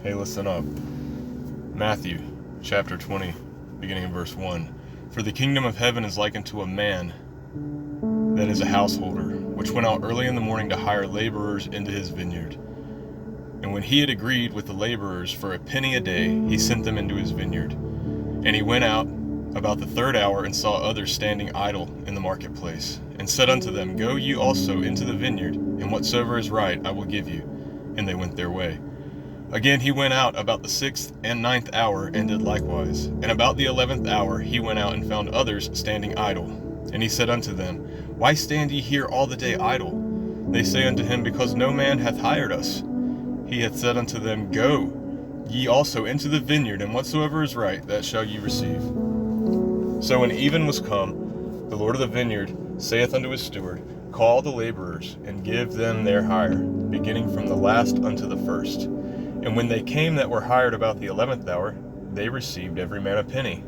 Hey, listen up. Matthew chapter 20, beginning in verse 1. For the kingdom of heaven is like unto a man that is a householder, which went out early in the morning to hire laborers into his vineyard. And when he had agreed with the laborers for a penny a day, he sent them into his vineyard. And he went out about the third hour and saw others standing idle in the marketplace, and said unto them, Go ye also into the vineyard, and whatsoever is right I will give you. And they went their way. Again he went out about the 6th and 9th hour, and did likewise. And about the 11th hour he went out and found others standing idle. And he said unto them, Why stand ye here all the day idle? They say unto him, Because no man hath hired us. He hath said unto them, Go ye also into the vineyard, and whatsoever is right, that shall ye receive. So when even was come, the Lord of the vineyard saith unto his steward, Call the laborers, and give them their hire, beginning from the last unto the first. And when they came that were hired about the 11th hour, they received every man a penny.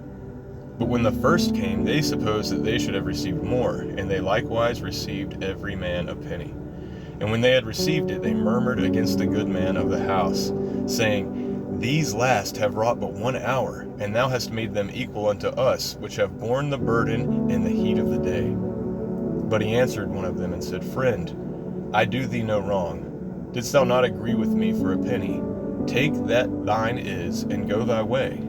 But when the first came, they supposed that they should have received more, and they likewise received every man a penny. And when they had received it, they murmured against the good man of the house, saying, These last have wrought but 1 hour, and thou hast made them equal unto us, which have borne the burden and the heat of the day. But he answered one of them and said, Friend, I do thee no wrong. Didst thou not agree with me for a penny? Take that thine is, and go thy way.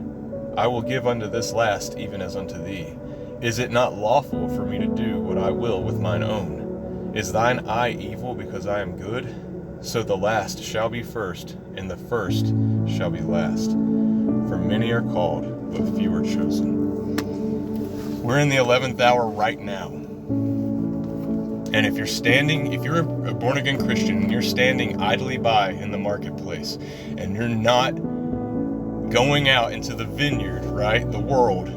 I will give unto this last even as unto thee. Is it not lawful for me to do what I will with mine own? Is thine eye evil because I am good? So the last shall be first, and the first shall be last. For many are called, but few are chosen. We're in the 11th hour right now. And if you're a born-again Christian, and you're standing idly by in the marketplace, and you're not going out into the vineyard, right, the world,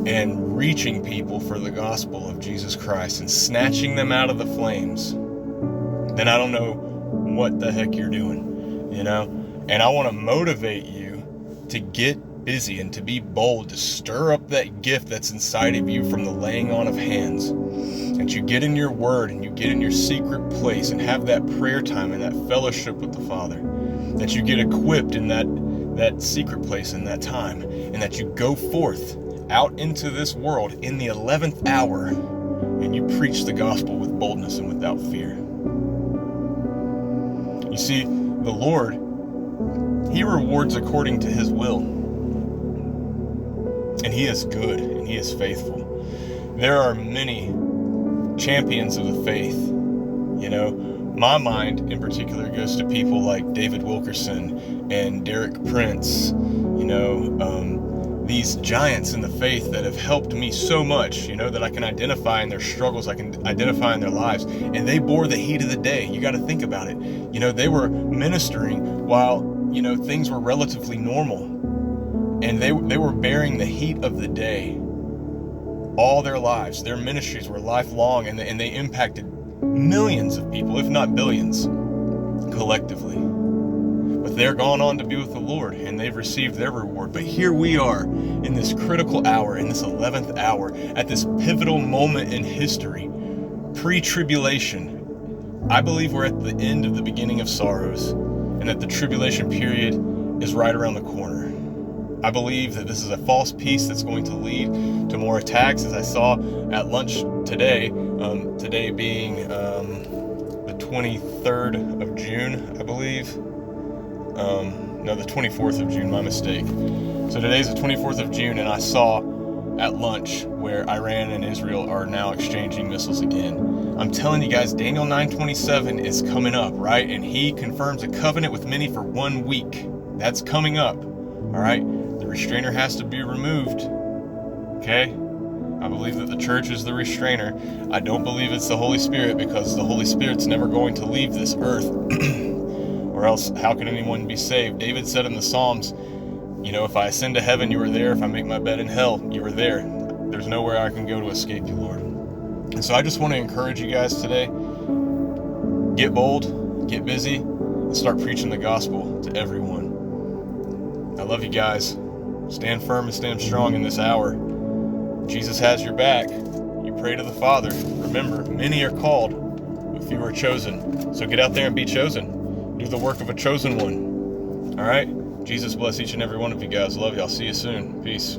and reaching people for the gospel of Jesus Christ and snatching them out of the flames, then I don't know what the heck you're doing, And I want to motivate you to get busy and to be bold, to stir up that gift that's inside of you from the laying on of hands. And you get in your word and you get in your secret place and have that prayer time and that fellowship with the Father. That you get equipped in that secret place in that time. And that you go forth out into this world in the 11th hour and you preach the gospel with boldness and without fear. You see, the Lord, He rewards according to His will. And He is good and He is faithful. There are many champions of the faith. My mind in particular goes to people like David Wilkerson and Derek Prince, these giants in the faith that have helped me so much, that I can identify in their struggles, I can identify in their lives, and they bore the heat of the day. You got to think about it. They were ministering while, things were relatively normal, and they were bearing the heat of the day all their lives. Their ministries were lifelong, and they impacted millions of people, if not billions, collectively. But they're gone on to be with the Lord, and they've received their reward. But here we are in this critical hour, in this 11th hour, at this pivotal moment in history, pre-tribulation. I believe we're at the end of the beginning of sorrows, and that the tribulation period is right around the corner. I believe that this is a false peace that's going to lead to more attacks, as I saw at lunch today, today being the 23rd of June, I believe. No, the 24th of June, my mistake. So today's the 24th of June, and I saw at lunch where Iran and Israel are now exchanging missiles again. I'm telling you guys, Daniel 9:27 is coming up, right? And he confirms a covenant with many for 1 week. That's coming up, all right? The restrainer has to be removed, okay? I believe that the church is the restrainer. I don't believe it's the Holy Spirit, because the Holy Spirit's never going to leave this earth. Or else, how can anyone be saved? David said in the Psalms, if I ascend to heaven, you are there. If I make my bed in hell, you are there. There's nowhere I can go to escape you, Lord. And so I just want to encourage you guys today, get bold, get busy, and start preaching the gospel to everyone. I love you guys. Stand firm and stand strong in this hour. Jesus has your back. You pray to the Father. Remember, many are called, but few are chosen. So get out there and be chosen. Do the work of a chosen one. All All right. Jesus bless each and every one of you guys. Love y'all. See you soon. Peace.